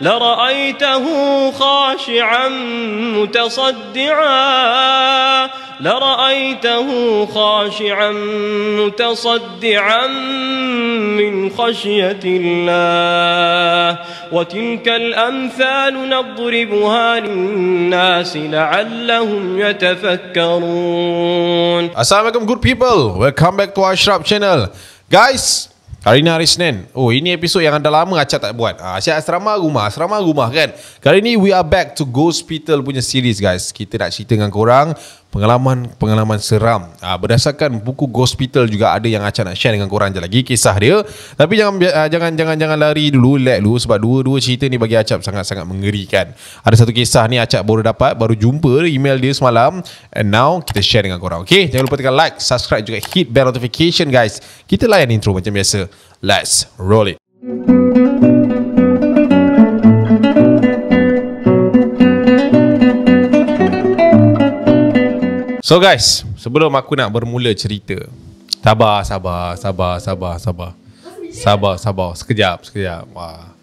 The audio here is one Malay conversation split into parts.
لرأيته خاشعا متصدعا من خشية الله وتلك الأمثال نضربها للناس لعلهم يتفكرون. Assalamualaikum good people, welcome back to Ashraf channel. Guys, hari ni hari Senin. Oh, ini episod yang dah lama Acap tak buat. Asyik asrama rumah kan. Kali ni we are back to Ghospital punya series guys. Kita nak cerita dengan korang pengalaman seram. Berdasarkan buku Ghospital juga ada yang Acap nak share dengan korang je lagi kisah dia. Tapi jangan lari dulu, relax dulu sebab dua cerita ni bagi Acap sangat-sangat mengerikan. Ada satu kisah ni Acap baru jumpa email dia semalam, and now kita share dengan korang. Okay, jangan lupa tekan like, subscribe juga hit bell notification guys. Kita layan intro macam biasa. Let's roll it. So guys, sebelum aku nak bermula cerita, sabar. Sekejap.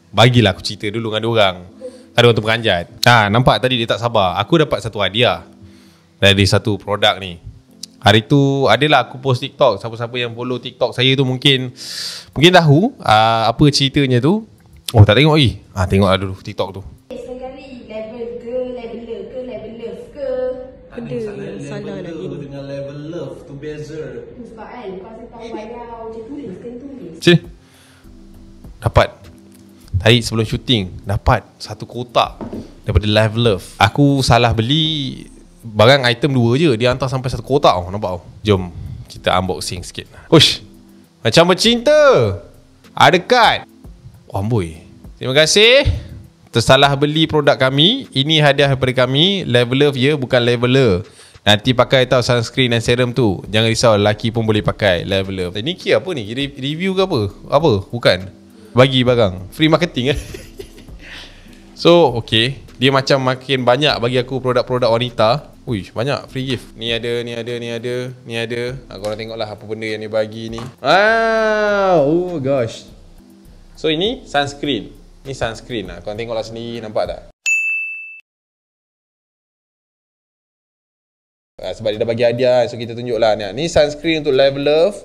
Bagilah aku cerita dulu dengan diorang. Ada orang tu peranjat. Nampak tadi dia tak sabar. Aku dapat satu hadiah dari satu produk ni. Hari tu adalah aku post TikTok. Siapa-siapa yang follow TikTok saya tu mungkin tahu apa ceritanya tu. Oh, tak tengok lagi? Tengoklah dulu TikTok tu. Sekali level ke, leveler ke, level love ke. Ada salah lagi dengan level love tu beza. Sebab kan lepas saya tahu bayar macam tulis kan tulis. Cik, dapat tadi sebelum syuting dapat satu kotak daripada Live Love. Aku salah beli barang item 2 je, dia hantar sampai satu kotak. Nampak tau. Jom kita unboxing sikit. Ush, macam bercinta. Ada kad. Amboi, terima kasih. Tersalah beli produk kami. Ini hadiah daripada kami. Level Love ya, bukan leveler. Nanti pakai tau sunscreen dan serum tu. Jangan risau, lelaki pun boleh pakai Level Love. Ni kira apa ni? Review ke apa? Apa? Bukan. Bagi barang. Free marketing kan? So, okay. Dia macam makin banyak bagi aku produk-produk wanita. Ui, banyak free gift. Ni ada. Korang tengoklah apa benda yang dia bagi ni. Oh gosh. So, ini sunscreen. Ni sunscreen lah. Korang tengoklah sendiri, nampak tak? Sebab dia dah bagi hadiah, so kita tunjuklah ni. Ni sunscreen untuk Level Love.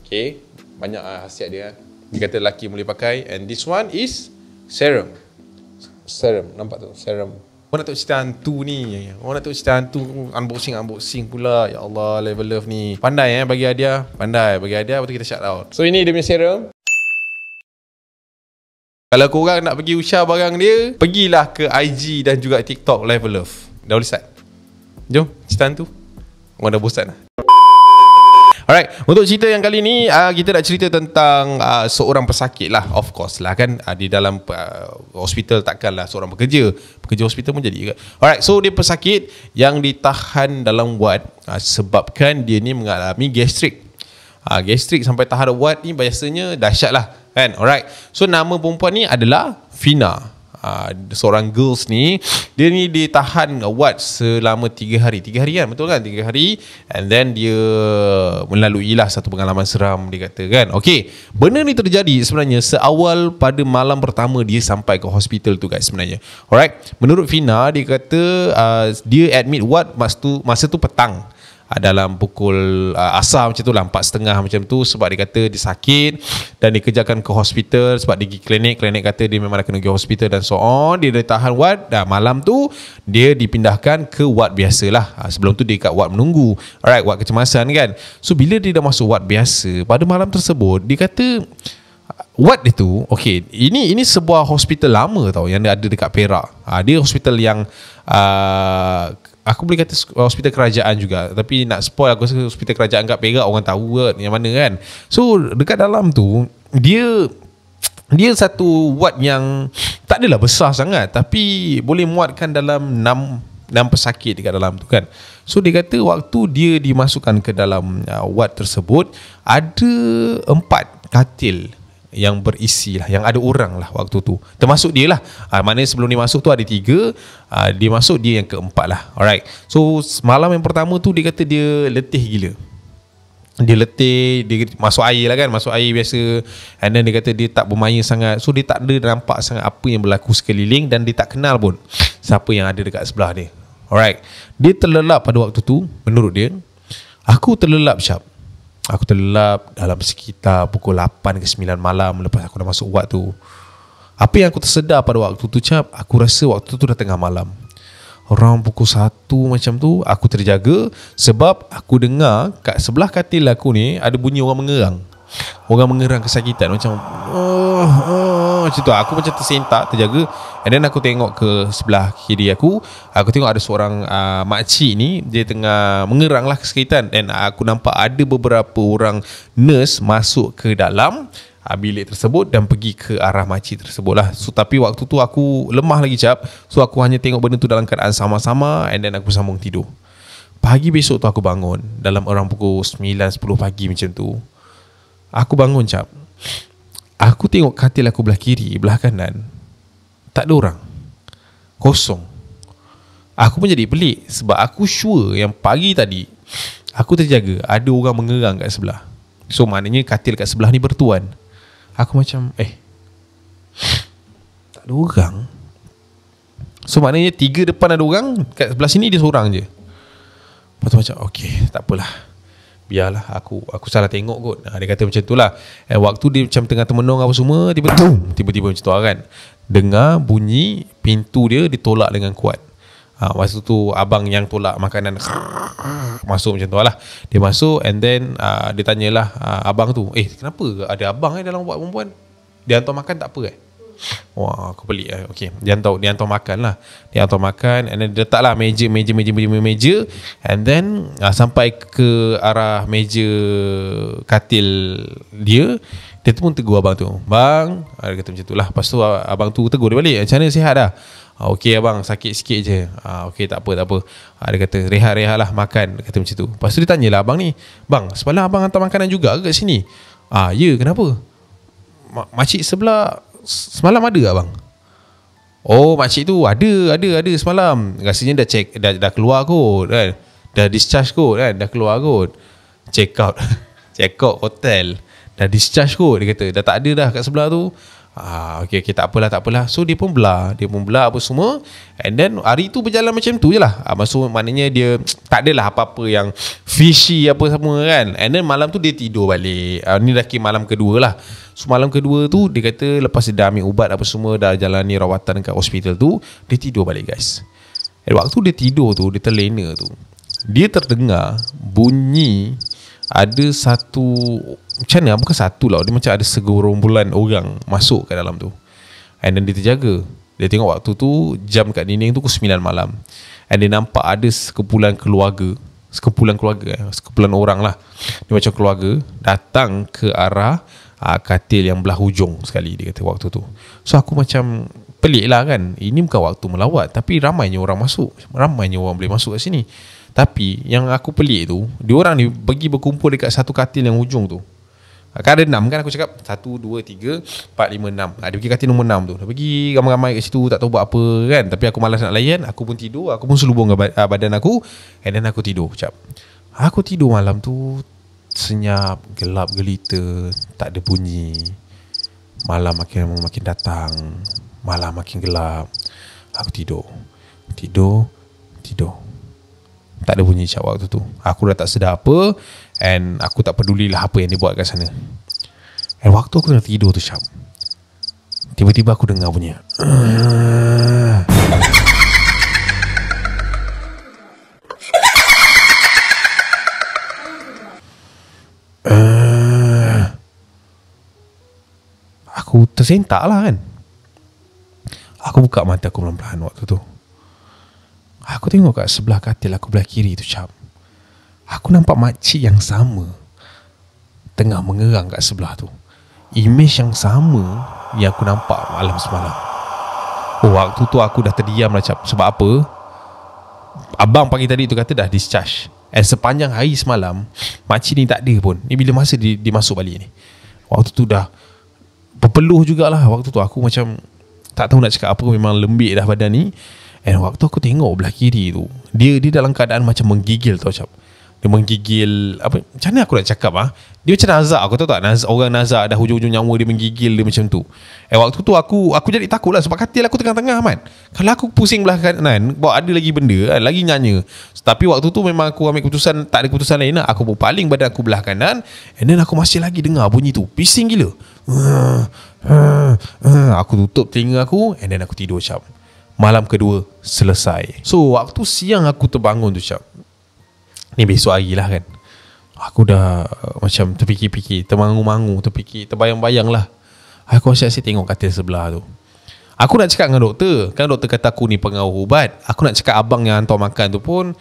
Okay, banyak khasiat dia. Dia kata lelaki boleh pakai. And this one is serum. Nampak tu? Serum. Orang nak tahu cerita hantu ni. Orang nak tahu cerita hantu. Unboxing pula. Ya Allah, Level Love ni pandai bagi hadiah. Lepas tu kita shout out. So ini dia punya serum. Kalau korang nak pergi usah barang dia, pergilah ke IG dan juga TikTok Level Love. Dah boleh start. Jom, cerita hantu. Orang dah bosan lah. Alright, untuk cerita yang kali ni kita nak cerita tentang seorang pesakit lah. Of course lah kan, di dalam hospital takkanlah seorang pekerja hospital pun jadi kan. Alright, so dia pesakit yang ditahan dalam ward sebabkan dia ni mengalami gastrik. Gastrik sampai tahan ward ni biasanya dahsyat lah kan. Alright, so nama perempuan ni adalah Fina. Seorang girls ni, dia ni ditahan ward selama 3 hari. 3 hari kan, betul kan? 3 hari. And then dia melalui lah satu pengalaman seram, dia kata kan. Okay, benda ni terjadi sebenarnya seawal pada malam pertama dia sampai ke hospital tu guys sebenarnya. Alright, menurut Fina, dia kata dia admit ward masa tu petang, dalam pukul asar macam tu lah, 4.30 macam tu. Sebab dia kata dia sakit dan dikejarkan ke hospital. Sebab dia pergi klinik kata dia memang dah kena pergi hospital dan so on. Dia dah tahan ward. Malam tu dia dipindahkan ke ward biasa lah. Sebelum tu dia kat ward menunggu. Alright, ward kecemasan kan. So bila dia dah masuk ward biasa, pada malam tersebut dia kata ward dia tu, okay, ini sebuah hospital lama tau yang ada dekat Perak. Dia hospital yang aku boleh kata hospital kerajaan juga. Tapi nak spoil, aku rasa hospital kerajaan kat Perak orang tahu yang mana kan. So dekat dalam tu dia satu ward yang tak adalah besar sangat, tapi boleh muatkan dalam 6 pesakit dekat dalam tu kan. So dia kata waktu dia dimasukkan ke dalam ward tersebut, ada 4 katil yang berisi lah, yang ada orang lah waktu tu, termasuk dia lah. Maknanya sebelum dia masuk tu ada 3, dia masuk dia yang keempat lah. Alright, so malam yang pertama tu dia kata dia letih gila. Dia letih, dia masuk air lah kan, masuk air biasa. And then dia kata dia tak bermain sangat. So dia tak ada nampak sangat apa yang berlaku sekeliling, dan dia tak kenal pun siapa yang ada dekat sebelah dia. Alright. Dia terlelap pada waktu tu. Menurut dia, aku terlelap Syab. Aku terlelap dalam sekitar pukul 8 ke 9 malam lepas aku dah masuk wad tu. Apa yang aku tersedar pada waktu tu Syab, aku rasa waktu tu dah tengah malam. Around pukul 1 macam tu, aku terjaga sebab aku dengar kat sebelah katil aku ni ada bunyi orang mengerang. Orang mengerang kesakitan macam macam tu. Aku macam tersentak, terjaga. And then aku tengok ke sebelah kiri aku tengok ada seorang makcik ni, dia tengah mengerang lah kesakitan. Dan aku nampak ada beberapa orang nurse masuk ke dalam bilik tersebut dan pergi ke arah makcik tersebut lah. So tapi waktu tu aku lemah lagi Cap. So aku hanya tengok benda tu dalam keadaan sama-sama. And then aku sambung tidur. Pagi besok tu aku bangun dalam orang pukul 9-10 pagi macam tu. Aku bangun Cap. Aku tengok katil aku belah kiri, belah kanan, tak ada orang, kosong. Aku pun jadi pelik sebab aku sure yang pagi tadi aku terjaga ada orang mengerang kat sebelah. So maknanya katil kat sebelah ni bertuan. Aku macam tak ada orang. So maknanya 3 depan ada orang, kat sebelah sini dia seorang je. Lepas tu macam okay, tak apalah, biarlah aku salah tengok kot. Dia kata macam tu lah. Waktu dia macam tengah termenung apa semua, tiba-tiba macam tu kan, dengar bunyi pintu dia ditolak dengan kuat. Masa tu abang yang tolak makanan masuk macam tu lah. Dia masuk and then dia tanyalah abang tu, kenapa ada abang dalam wad perempuan? Dia hantar makan tak apa Wah, aku pelik okay. Dia hantar makan lah. Dia hantar makan and then dia letak lah meja. And then sampai ke arah meja katil dia tu pun tegur abang tu. Bang, dia kata macam tu lah. Lepas tu abang tu tegur dia balik, macam mana, sihat dah? Okey abang, sakit sikit je. Okey tak apa. Dia kata rehat lah, makan. Dia kata macam tu. Lepas tu dia tanyalah abang ni, bang, semalam abang hantar makanan juga ke kat sini? Ya, kenapa? Makcik sebelah semalam ada tak bang? Oh, makcik tu ada semalam. Rasanya dah keluar kot kan? Dah discharge kot kan? Dah keluar kot. Check out hotel. Dah discharge kot. Dia kata dah tak ada dah kat sebelah tu. Okay, tak apalah. So dia pun belah apa semua. And then hari tu berjalan macam tu je lah. Maksud maknanya dia tak adalah apa-apa yang fishy apa semua kan. And then malam tu dia tidur balik. Ni dah malam kedua lah. So malam kedua tu dia kata lepas dia dah ambil ubat apa semua, dah jalani rawatan kat hospital tu, dia tidur balik guys. Dan waktu dia tidur tu, dia terlena tu, dia terdengar bunyi ada satu, macam mana, bukan satu lah, dia macam ada segerombolan orang masuk kat dalam tu. And then dia terjaga. Dia tengok waktu tu jam kat dinding tu pukul 9 malam. And dia nampak ada sekumpulan orang lah. Dia macam keluarga datang ke arah katil yang belah hujung sekali, dia kata waktu tu. So aku macam pelik lah kan, ini bukan waktu melawat tapi ramainya orang masuk, ramainya orang boleh masuk kat sini. Tapi yang aku pelik tu, diorang ni pergi berkumpul dekat satu katil yang hujung tu. Kan ada 6 kan, aku cakap 1, 2, 3, 4, 5, 6. Dia pergi katil nombor 6 tu. Dia pergi ramai-ramai kat situ, tak tahu buat apa kan. Tapi aku malas nak layan, aku pun tidur. Aku pun selubung badan aku. And then aku tidur cap. Aku tidur malam tu senyap, gelap gelita, tak ada bunyi. Malam makin datang, malam makin gelap. Aku tidur. Tak ada bunyi cap waktu tu. Aku dah tak sedar apa. And aku tak pedulilah apa yang dia buat kat sana. And waktu aku tengah tidur tu cap, tiba-tiba aku dengar bunyi aku tersentak lah kan. Aku buka mata aku pelan-pelan waktu tu. Aku tengok kat sebelah katil aku belah kiri tu cap, aku nampak makcik yang sama tengah mengerang kat sebelah tu. Image yang sama yang aku nampak malam semalam. Waktu tu aku dah terdiam lah cap. Sebab apa? Abang pagi tadi tu kata dah discharge. And sepanjang hari semalam makcik ni tak ada pun. Ni bila masa dia masuk balik ni. Waktu tu dah berpeluh jugalah. Waktu tu aku macam tak tahu nak cakap apa. Memang lembik dah badan ni. And waktu aku tengok belah kiri tu, dia dalam keadaan macam menggigil tau cap. Dia menggigil apa, macam mana aku nak cakap dia macam nazak. Aku tahu tak, orang nazak dah hujung-hujung nyawa dia menggigil dia macam tu. Waktu tu aku jadi takut lah, sebab katil aku tengah-tengah man. Kalau aku pusing belah kanan, bawa ada lagi benda lagi nyanya. Tapi waktu tu memang aku ambil keputusan, tak ada keputusan lain lah. Aku berpaling badan aku belah kanan, and then aku masih lagi dengar bunyi tu, bising gila. Aku tutup telinga aku, and then aku tidur cap. Malam kedua selesai. So waktu siang aku terbangun tu cap, ni besok hari lah kan, aku dah macam terfikir-fikir, termangu-mangu, terfikir, terbayang-bayang lah. Aku asyik tengok katil sebelah tu. Aku nak cakap dengan doktor, kan doktor kata aku ni pengaruh ubat. Aku nak cakap abang yang hantar makan tu pun,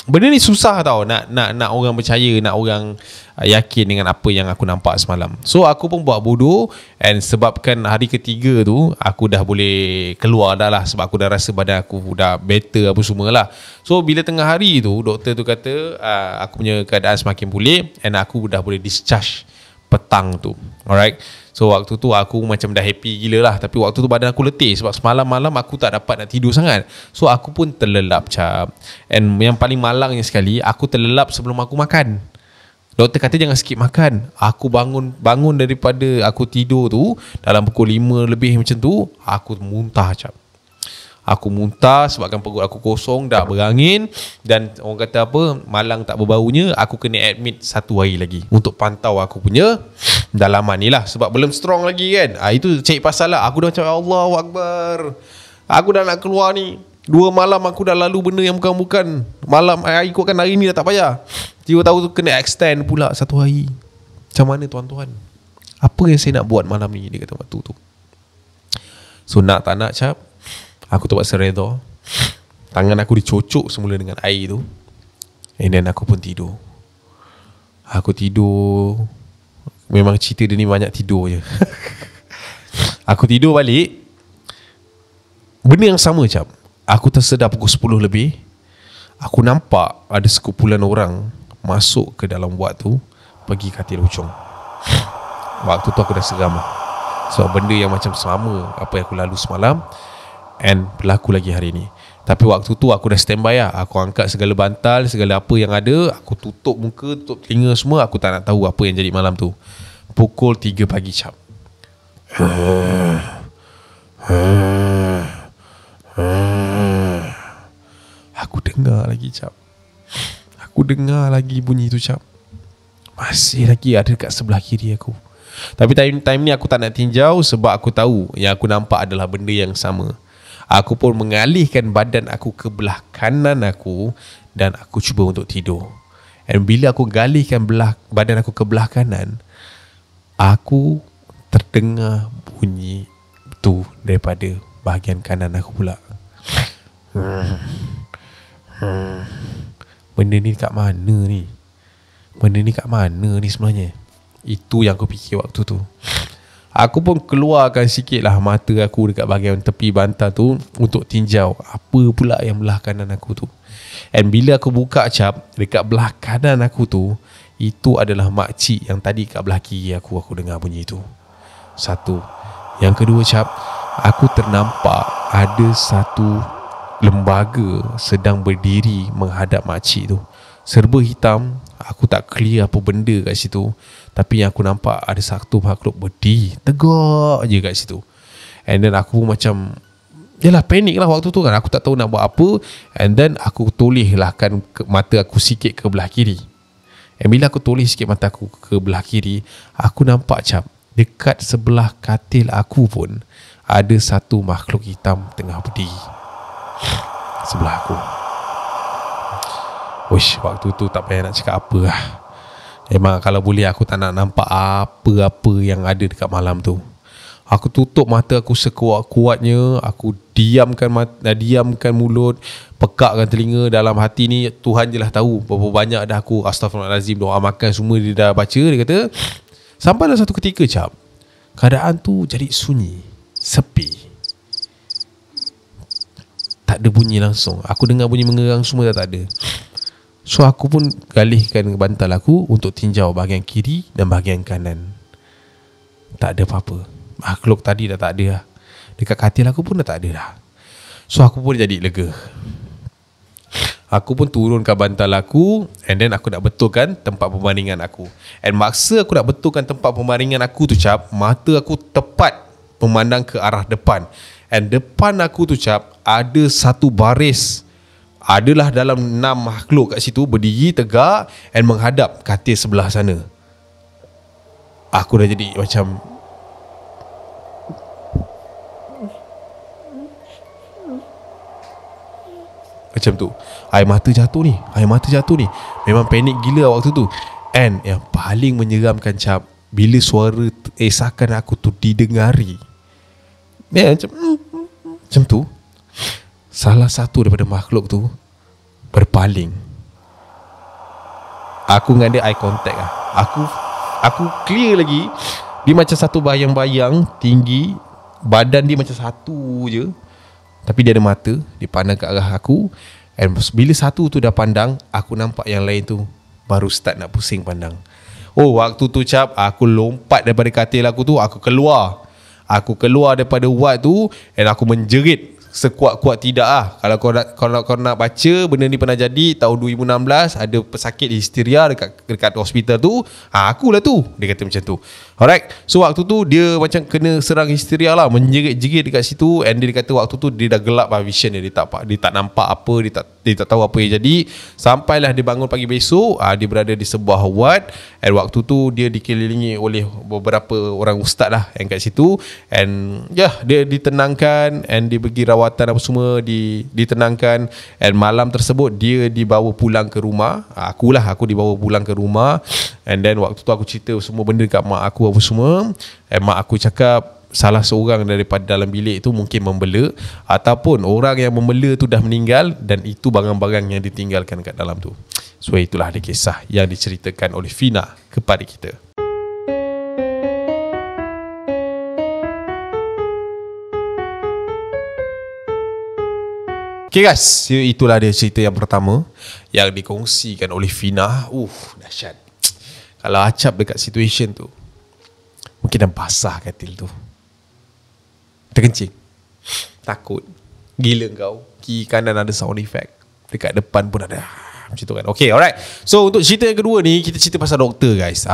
benda ni susah tau, nak orang percaya, nak orang yakin dengan apa yang aku nampak semalam. So aku pun buat bodoh, and sebabkan hari ketiga tu aku dah boleh keluar dah lah, sebab aku dah rasa badan aku dah better apa semua lah. So bila tengah hari tu doktor tu kata aku punya keadaan semakin pulih, and aku dah boleh discharge petang tu. Alright. So waktu tu aku macam dah happy gila lah. Tapi waktu tu badan aku letih, sebab semalam malam aku tak dapat nak tidur sangat. So aku pun terlelap cap. And yang paling malangnya sekali, aku terlelap sebelum aku makan. Doktor kata jangan skip makan. Aku bangun daripada aku tidur tu dalam pukul 5 lebih macam tu, aku muntah cap. Aku muntah sebabkan perut aku kosong, dah berangin, dan orang kata apa, malang tak berbaunya. Aku kena admit 1 hari lagi untuk pantau aku punya dalaman ni lah, sebab belum strong lagi kan. Itu cari pasal lah. Aku dah macam Allahu Akbar, aku dah nak keluar ni. 2 malam aku dah lalu benda yang bukan-bukan. Malam ikutkan hari ni dah tak payah, tahu tu kena extend pula 1 hari. Macam mana tuan-tuan? Apa yang saya nak buat malam ni? Dia kata waktu tu. So nak tak nak cap, aku terpaksa redha. Tangan aku dicocok semula dengan air tu, and then aku pun tidur. Aku tidur. Memang cerita dia ni banyak tidur je. Aku tidur balik, benda yang sama cap. Aku tersedar pukul 10 lebih. Aku nampak ada sekumpulan orang masuk ke dalam wad tu, pergi katil hujung. Waktu tu aku dah seram lah, sebab benda yang macam sama apa yang aku lalu semalam, and berlaku lagi hari ni. Tapi waktu tu aku dah standby lah. Aku angkat segala bantal, segala apa yang ada. Aku tutup muka, tutup telinga semua. Aku tak nak tahu apa yang jadi malam tu. Pukul 3 pagi cap, aku dengar lagi cap. Aku dengar lagi bunyi tu cap. Masih lagi ada dekat sebelah kiri aku. Tapi time ni aku tak nak tinjau, sebab aku tahu yang aku nampak adalah benda yang sama. Aku pun mengalihkan badan aku ke belah kanan aku, dan aku cuba untuk tidur. Dan bila aku galihkan badan aku ke belah kanan, aku terdengar bunyi tu daripada bahagian kanan aku pula. Benda ni kat mana ni? Benda ni kat mana ni sebenarnya? Itu yang aku fikir waktu tu. Aku pun keluarkan sikit lah mata aku dekat bahagian tepi bantal tu untuk tinjau apa pula yang belah kanan aku tu. And bila aku buka cap, dekat belah kanan aku tu, itu adalah makcik yang tadi kat belah kiri aku dengar bunyi tu. Satu. Yang kedua cap, aku ternampak ada satu lembaga sedang berdiri menghadap makcik tu. Serba hitam. Aku tak clear apa benda kat situ, tapi yang aku nampak ada satu makhluk berdiri tegak je kat situ. And then aku macam, yalah, panik lah waktu tu kan. Aku tak tahu nak buat apa. And then aku tolehkan mata aku sikit ke belah kiri. And bila aku toleh sikit mata aku ke belah kiri, aku nampak cap, dekat sebelah katil aku pun ada satu makhluk hitam tengah berdiri sebelah aku. Wish, waktu tu tak payah nak cakap apa lah. Memang kalau boleh aku tak nak nampak apa-apa yang ada dekat malam tu. Aku tutup mata aku sekuat-kuatnya. Aku diamkan mulut, pekakkan telinga. Dalam hati ni Tuhan je lah tahu berapa banyak dah aku astagfirullahalazim, doa makan semua dia dah baca. Dia kata, sampailah satu ketika cap, keadaan tu jadi sunyi, sepi, tak ada bunyi langsung. Aku dengar bunyi mengerang semua tak ada. So aku pun galihkan bantal aku untuk tinjau bahagian kiri dan bahagian kanan. Tak ada apa-apa. Makhluk tadi dah tak ada dah. Dekat katil aku pun dah tak ada dah. So aku pun jadi lega. Aku pun turunkan bantal aku, and then aku nak betulkan tempat pembaringan aku. And maksa aku nak betulkan tempat pembaringan aku tu cap, mata aku tepat memandang ke arah depan. And depan aku tu cap, ada satu baris, adalah dalam 6 makhluk kat situ, berdiri tegak and menghadap katil sebelah sana. Aku dah jadi macam tu. Air mata jatuh ni. Memang panik gila waktu tu. And yang paling menyeramkan cap, bila suara esakan aku tu didengari, macam tu, salah satu daripada makhluk tu berpaling. Aku dengan dia eye contact lah. Aku clear lagi. Dia macam satu bayang-bayang tinggi, badan dia macam satu je, tapi dia ada mata. Dia pandang ke arah aku. And bila satu tu dah pandang, aku nampak yang lain tu baru start nak pusing pandang. Oh, waktu tu cap, aku lompat daripada katil aku tu. Aku keluar daripada wad tu, and aku menjerit sekuat-kuat tidak lah. Kalau kau nak baca, benda ni pernah jadi tahun 2016. Ada pesakit histeria dekat hospital tu. Akulah tu, dia kata macam tu. Alright. So waktu tu dia macam kena serang histeria lah, menjerit-jerit dekat situ. And dia kata waktu tu dia dah gelap lah vision dia. Dia tak nampak apa, dia tak tahu apa yang jadi. Sampailah dia bangun pagi besok, dia berada di sebuah ward. And waktu tu dia dikelilingi oleh beberapa orang ustaz lah yang kat situ. And dia ditenangkan, and dia pergi rawatan apa semua, ditenangkan. And malam tersebut dia dibawa pulang ke rumah. Aku dibawa pulang ke rumah. And then waktu tu aku cerita semua benda kat mak aku apa semua. And mak aku cakap salah seorang daripada dalam bilik tu mungkin membela, ataupun orang yang membela tu dah meninggal, dan itu barang-barang yang ditinggalkan kat dalam tu. So itulah dia kisah yang diceritakan oleh Fina kepada kita. Okay guys, itulah dia cerita yang pertama yang dikongsikan oleh Fina. Dahsyat. Kalau Acap dekat situation tu, mungkin dah basah katil tu, terkencing, takut gila kau. Kiri kanan ada sound effect, dekat depan pun ada macam tu kan. Okay, alright. So untuk cerita yang kedua ni, kita cerita pasal doktor guys.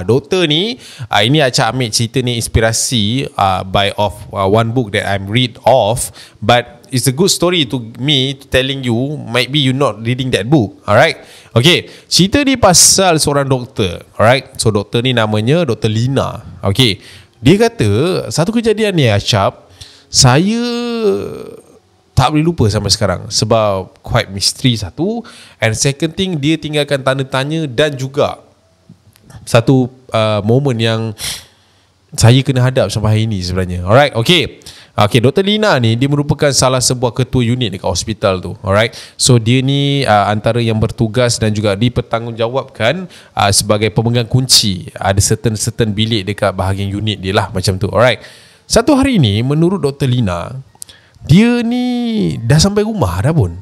Doktor ni, ini Acap ambil cerita ni inspirasi by one book that I'm read of, but it's a good story to me, telling you, might be you not reading that book. Alright. Okay, cerita ni pasal seorang doktor. Alright. So doktor ni namanya Dr. Lina. Okay, dia kata satu kejadian ni Acap, saya tak boleh lupa sampai sekarang, sebab quite misteri satu, and second thing, dia tinggalkan tanda tanya, dan juga satu moment yang saya kena hadap sampai hari ini sebenarnya. Alright, okay, Dr. Lina ni, dia merupakan salah sebuah ketua unit dekat hospital tu. Alright, so dia ni antara yang bertugas dan juga dipertanggungjawabkan sebagai pemegang kunci. Ada certain bilik dekat bahagian unit dia lah, macam tu. Alright, satu hari ni, menurut Dr. Lina, dia ni dah sampai rumah dah pun.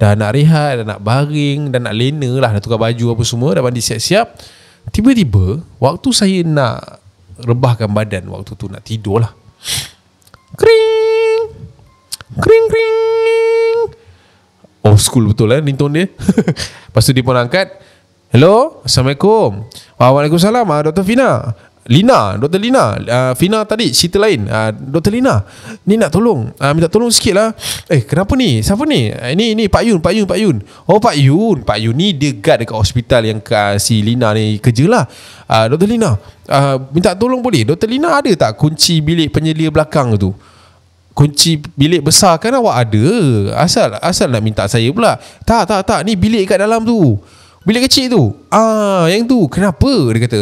Dah nak rehat, dah nak baring, dah nak lena lah, dah tukar baju apa semua, dah mandi siap-siap. Tiba-tiba waktu saya nak rebahkan badan, waktu tu nak tidur lah, kring. Old school betul lah ringtone dia. Lepas tu dia pun angkat. Hello, Assalamualaikum. Waalaikumsalam, Dr. Fina. Dr. Lina, Fina tadi cerita lain. Dr. Lina, ni nak tolong, minta tolong sikit lah. Kenapa ni? Siapa ni? Ini Pak Yun. Oh, Pak Yun ni dia guard dekat hospital yang si Lina ni kerja lah. Dr. Lina, minta tolong boleh? Dr. Lina ada tak kunci bilik penyelia belakang tu? Kunci bilik besar kan awak ada. Asal nak minta saya pula. Tak, ni bilik kat dalam tu. Bilik kecil tu. Yang tu. Kenapa? Dia kata,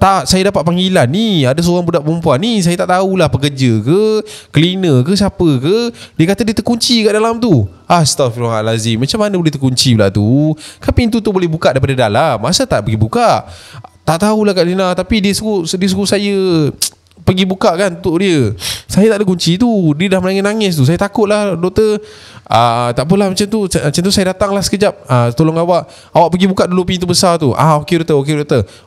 tak, saya dapat panggilan ni, ada seorang budak perempuan ni, saya tak tahulah pekerja ke, cleaner ke, siapa ke. Dia kata dia terkunci kat dalam tu. Astaghfirullahalazim. Macam mana boleh terkunci pula tu? Kan pintu tu boleh buka daripada dalam. Masa tak pergi buka? Tak tahulah Kak Lina, tapi dia suruh saya pergi buka kan untuk dia. Saya tak ada kunci tu. Dia dah menangis-nangis tu. Saya takut lah doktor. Tak apalah macam tu saya datang lah sekejap. Tolong awak pergi buka dulu pintu besar tu. Okey doktor.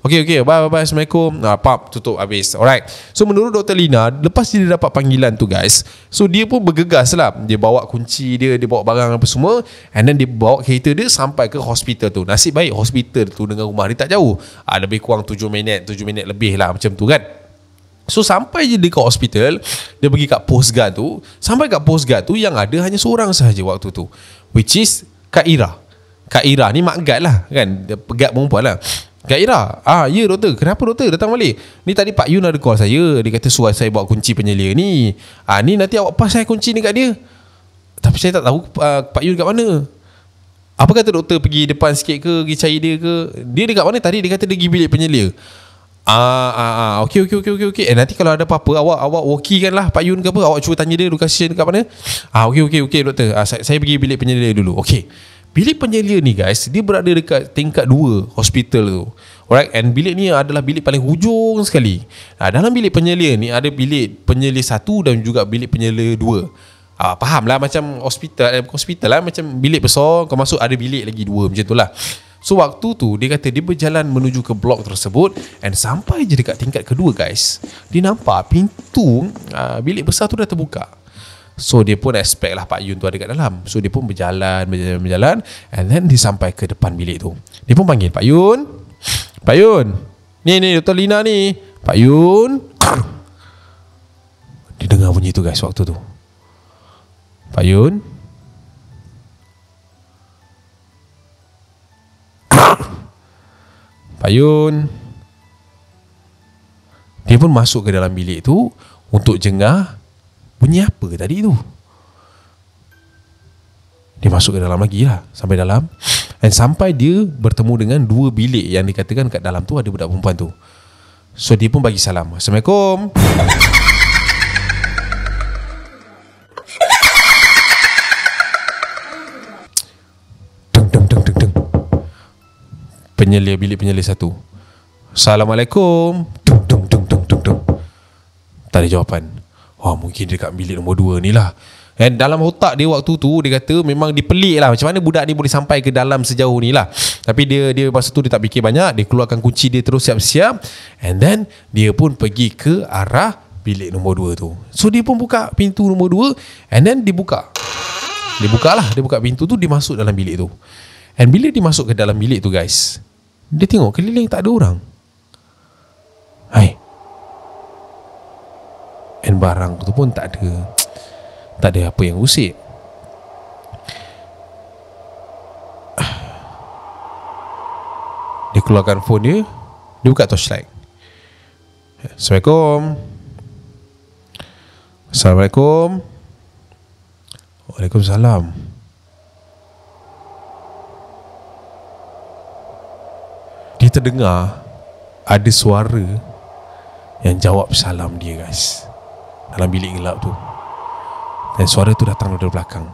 Okey bye Assalamualaikum. Pap tutup habis. Alright. So menurut Dr. Lina, lepas dia dapat panggilan tu guys, so dia pun bergegas lah. Dia bawa kunci dia bawa barang apa semua, and then dia bawa kereta dia sampai ke hospital tu. Nasib baik hospital tu dengan rumah dia tak jauh. Lebih kurang 7 minit lebih lah macam tu kan. So sampai je dekat hospital, dia pergi kat Post Guard tu. Sampai kat Post Guard tu yang ada hanya seorang sahaja waktu tu, which is Kak Ira. Kak Ira ni mak guard lah kan, dia pegat perempuan lah. Kak Ira, ya doktor, kenapa doktor datang balik? Ni tadi Pak Yun ada call saya. Dia kata suruh saya bawa kunci penyelia ni. Ni nanti awak pas saya kunci ni kat dia. Tapi saya tak tahu Pak Yun kat mana. Apa kata doktor pergi depan sikit ke, pergi cari dia ke? Dia dekat mana tadi? Dia kata dia pergi bilik penyelia. Okey. Nanti kalau ada apa-apa awak walkie kan lah Pak Yun ke apa, awak cuba tanya dia lokasi dekat mana. Okey doktor. Saya pergi bilik penyelia dulu. Okey. Bilik penyelia ni guys, dia berada dekat tingkat 2 hospital tu. Alright, and bilik ni adalah bilik paling hujung sekali. Dalam bilik penyelia ni ada bilik penyelia 1 dan juga bilik penyelia 2. Faham lah macam hospital lah, macam bilik besar kau masuk ada bilik lagi 2 macam tu lah. So waktu tu dia kata dia berjalan menuju ke blok tersebut, and sampai je dekat tingkat kedua guys, dia nampak pintu bilik besar tu dah terbuka. So dia pun expect lah Pak Yun tu ada kat dalam. So dia pun berjalan, and then dia sampai ke depan bilik tu. Dia pun panggil Pak Yun, ni Dr. Lina ni, Pak Yun. Dia dengar bunyi tu guys waktu tu. Pak Yun, Pak Yun. Dia pun masuk ke dalam bilik tu untuk jengah bunyi apa tadi tu. Dia masuk ke dalam lagi lah, sampai dalam, dan sampai dia bertemu dengan 2 bilik yang dikatakan kat dalam tu ada budak perempuan tu. So dia pun bagi salam, Assalamualaikum. Bilik penyelia 1. Assalamualaikum. Tak ada jawapan. Mungkin dekat bilik nombor 2 ni lah. Dan dalam otak dia waktu tu, dia kata memang dipelik lah, macam mana budak ni boleh sampai ke dalam sejauh ni lah. Tapi dia masa tu dia tak fikir banyak. Dia keluarkan kunci dia terus siap-siap, and then dia pun pergi ke arah bilik nombor 2 tu. So dia pun buka pintu nombor 2, and then dia buka pintu tu. Dia masuk dalam bilik tu. And bila dia masuk ke dalam bilik tu guys, dia tengok keliling tak ada orang. And barang tu pun tak ada apa yang usik. Dia keluarkan phone dia buka torchlight. Assalamualaikum. Waalaikumsalam. Dia terdengar ada suara yang jawab salam dia guys, dalam bilik gelap tu. Dan suara tu datang dari belakang.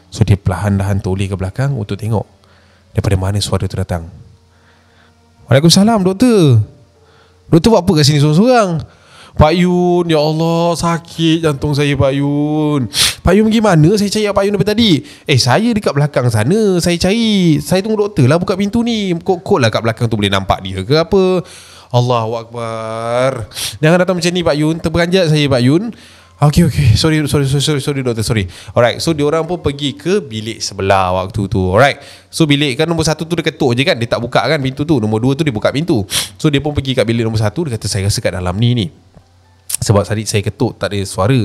So dia perlahan-lahan toleh ke belakang untuk tengok daripada mana suara tu datang. Waalaikumsalam doktor. Doktor buat apa kat sini seorang-seorang? Pak Yun, ya Allah, sakit jantung saya Pak Yun. Pak Yun pergi mana? Saya cari Pak Yun daripada tadi. Saya dekat belakang sana. Saya cari. Saya tunggu doktor lah buka pintu ni. Kok lah kat belakang tu boleh nampak dia ke apa? Allahu Akbar. Jangan datang macam ni Pak Yun. Terperanjat saya Pak Yun. Okay. Sorry doktor, sorry. Alright, so diorang pun pergi ke bilik sebelah waktu tu. Alright, so bilik kan nombor 1 tu dia ketuk je kan, dia tak buka kan pintu tu. Nombor 2 tu dia buka pintu. So dia pun pergi kat bilik nombor 1. Dia kata saya rasa kat dalam ni sebab tadi saya ketuk tak ada suara.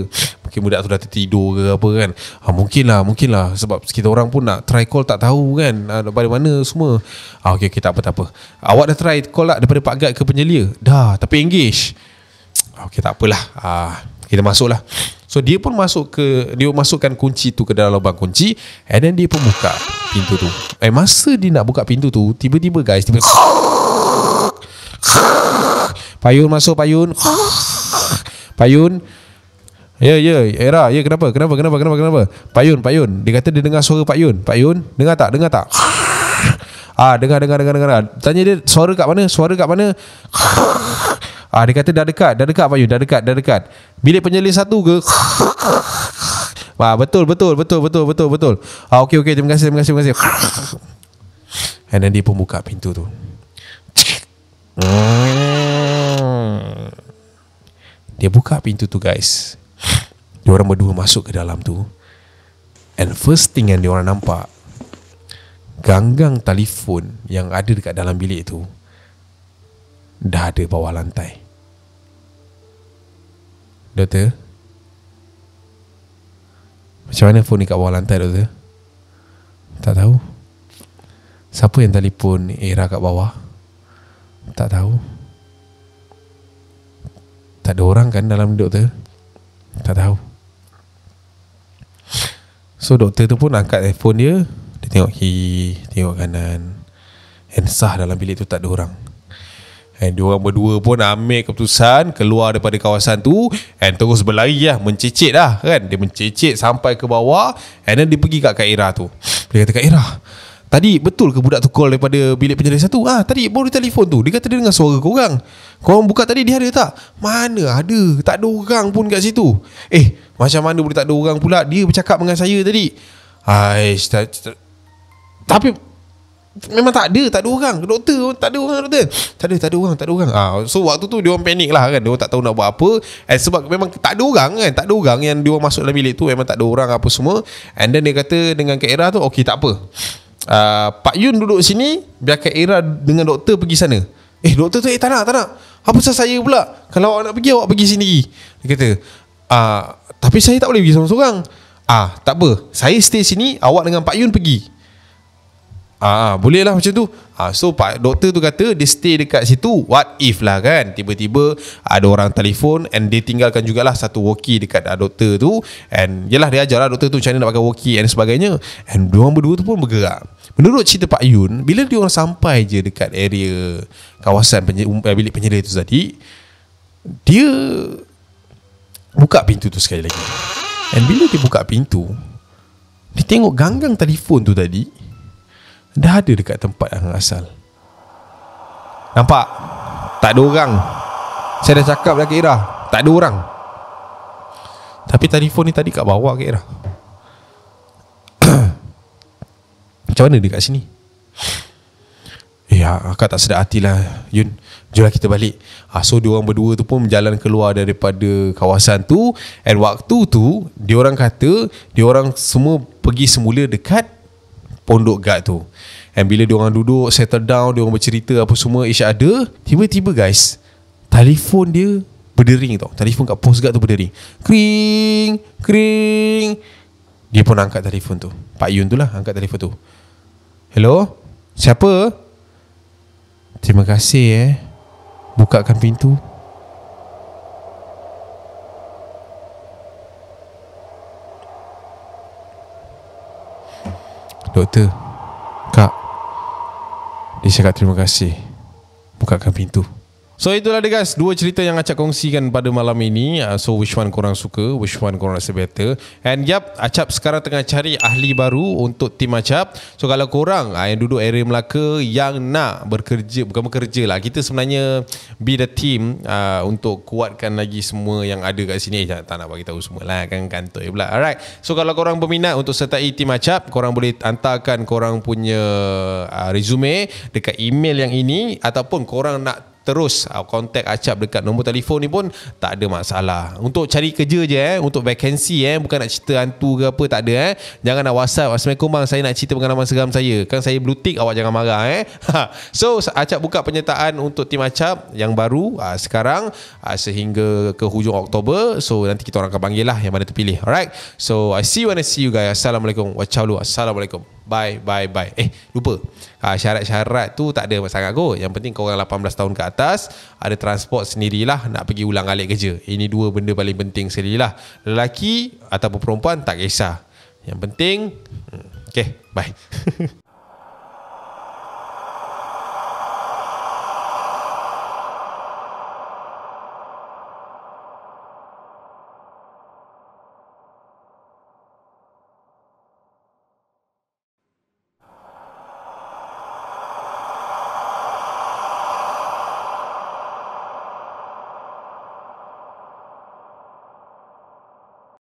Mungkin budak tu dah tertidur ke apa kan. Mungkin lah sebab kita orang pun nak try call tak tahu kan daripada mana semua. Okay, tak apa. Awak dah try call lah daripada Pak Guard ke penyelia? Dah, tapi engage. Okay, tak apalah. Kita masuk lah. So dia pun dia masukkan kunci tu ke dalam lubang kunci, and then dia pun buka pintu tu. Masa dia nak buka pintu tu, tiba-tiba guys, Pak Yun masuk, Pak Yun. Ya, Era, ya, kenapa? Pak Yun. Dia kata dia dengar suara Pak Yun. Pak Yun, dengar tak? Dengar. Tanya dia suara kat mana? Dia kata dah dekat Pak Yun, dah dekat. Bilik penyelih 1 ke? Betul. Okey, terima kasih. And then dia pun buka pintu tu. Dia buka pintu tu guys. Diorang berdua masuk ke dalam tu. And first thing yang diorang nampak, ganggang telefon yang ada dekat dalam bilik tu dah ada bawah lantai. Doktor, macam mana phone ni kat bawah lantai, doktor? Tak tahu. Siapa yang telefon Era kat bawah? Tak tahu. Tak ada orang kan dalam, doktor? Tak tahu. So doktor tu pun angkat telefon dia. Dia tengok kiri, tengok kanan, and sah dalam bilik tu tak ada orang. And diorang berdua pun ambil keputusan keluar daripada kawasan tu and terus berlari lah, mencecit lah kan. Dia mencecit sampai ke bawah. And then dia pergi kat Kak Era tu. Dia kata, Kak Era, tadi betul ke budak tu call daripada bilik penyelih 1? Tadi baru dia telefon tu. Dia kata dia dengar suara korang. Korang buka tadi, dia ada tak? Mana ada, tak ada orang pun kat situ. Macam mana boleh tak ada orang pula? Dia bercakap dengan saya tadi. Tapi memang tak ada orang. Doktor, tak ada orang, doktor. Tak ada orang. So waktu tu dia orang panik lah kan. Dia orang tak tahu nak buat apa. Sebab memang tak ada orang kan. Tak ada orang yang dia orang masuk dalam bilik tu. Memang tak ada orang apa semua. And then dia kata dengan Kak Era tu, okey tak apa, Pak Yun duduk sini, biar Kak Era dengan doktor pergi sana. Doktor tu tak nak. Apa pasal saya pula? Kalau awak nak pergi, awak pergi sendiri. Dia kata, tapi saya tak boleh pergi seorang-seorang. Tak apa, saya stay sini, awak dengan Pak Yun pergi. Boleh lah macam tu. So Pak doktor tu kata dia stay dekat situ. What if lah kan, tiba-tiba ada orang telefon, and dia tinggalkan jugalah satu walkie dekat doktor tu. And yelah, dia ajar lah doktor tu macam mana nak pakai walkie and sebagainya. And diorang berdua tu pun bergerak. Menurut cerita Pak Yun, bila diorang sampai je dekat area kawasan bilik penyelih tu tadi, dia buka pintu tu sekali lagi. And bila dia buka pintu, dia tengok ganggang telefon tu tadi dah ada dekat tempat yang asal. Nampak? Tak ada orang. Saya dah cakap dah Kak Era, tak ada orang. Tapi telefon ni tadi kat bawah Kak Era. Macam mana dia kat sini? Akak tak sedar hati lah Yun. Jomlah kita balik. So diorang berdua tu pun berjalan keluar daripada kawasan tu. And waktu tu diorang kata diorang semua pergi semula dekat pondok guard tu. And bila diorang duduk, settle down, diorang bercerita apa semua each other, tiba-tiba guys, telefon dia berdering tau. Telefon kat post guard tu berdering. Kring. Dia pun angkat telefon tu. Pak Yun tu lah angkat telefon tu. Hello? Siapa? Terima kasih bukakan pintu. Doktor, Kak, dia cakap terima kasih, bukakan pintu. So itulah dia guys, dua cerita yang Acap kongsikan pada malam ini. So which one korang suka, which one korang rasa better. And Acap sekarang tengah cari ahli baru untuk tim Acap. So kalau korang yang duduk area Melaka yang nak bekerja, bukan bekerja lah, kita sebenarnya be the team untuk kuatkan lagi semua yang ada kat sini. Tak nak bagi tahu semua lah kan, kantoi pula. Alright, so kalau korang berminat untuk sertai tim Acap, korang boleh hantarkan korang punya resume dekat email yang ini, ataupun korang nak terus kontak Acap dekat nombor telefon ni pun tak ada masalah. Untuk cari kerja je untuk vacancy bukan nak cerita hantu ke apa, tak ada Jangan nak WhatsApp, Assalamualaikum bang, saya nak cerita pengalaman seram saya. Kan saya blue tick, awak jangan marah So Acap buka penyertaan untuk tim Acap yang baru sekarang sehingga ke hujung Oktober. So nanti kita orang akan panggil lah yang mana terpilih. Alright, so I see you when I see you guys. Assalamualaikum. Assalamualaikum. Bye. Lupa, syarat-syarat tu tak ada sangat kot. Yang penting korang 18 tahun ke atas, ada transport sendirilah, nak pergi ulang alik kerja. Ini dua benda paling penting sekali lah. Lelaki ataupun perempuan tak kisah. Yang penting okay, bye.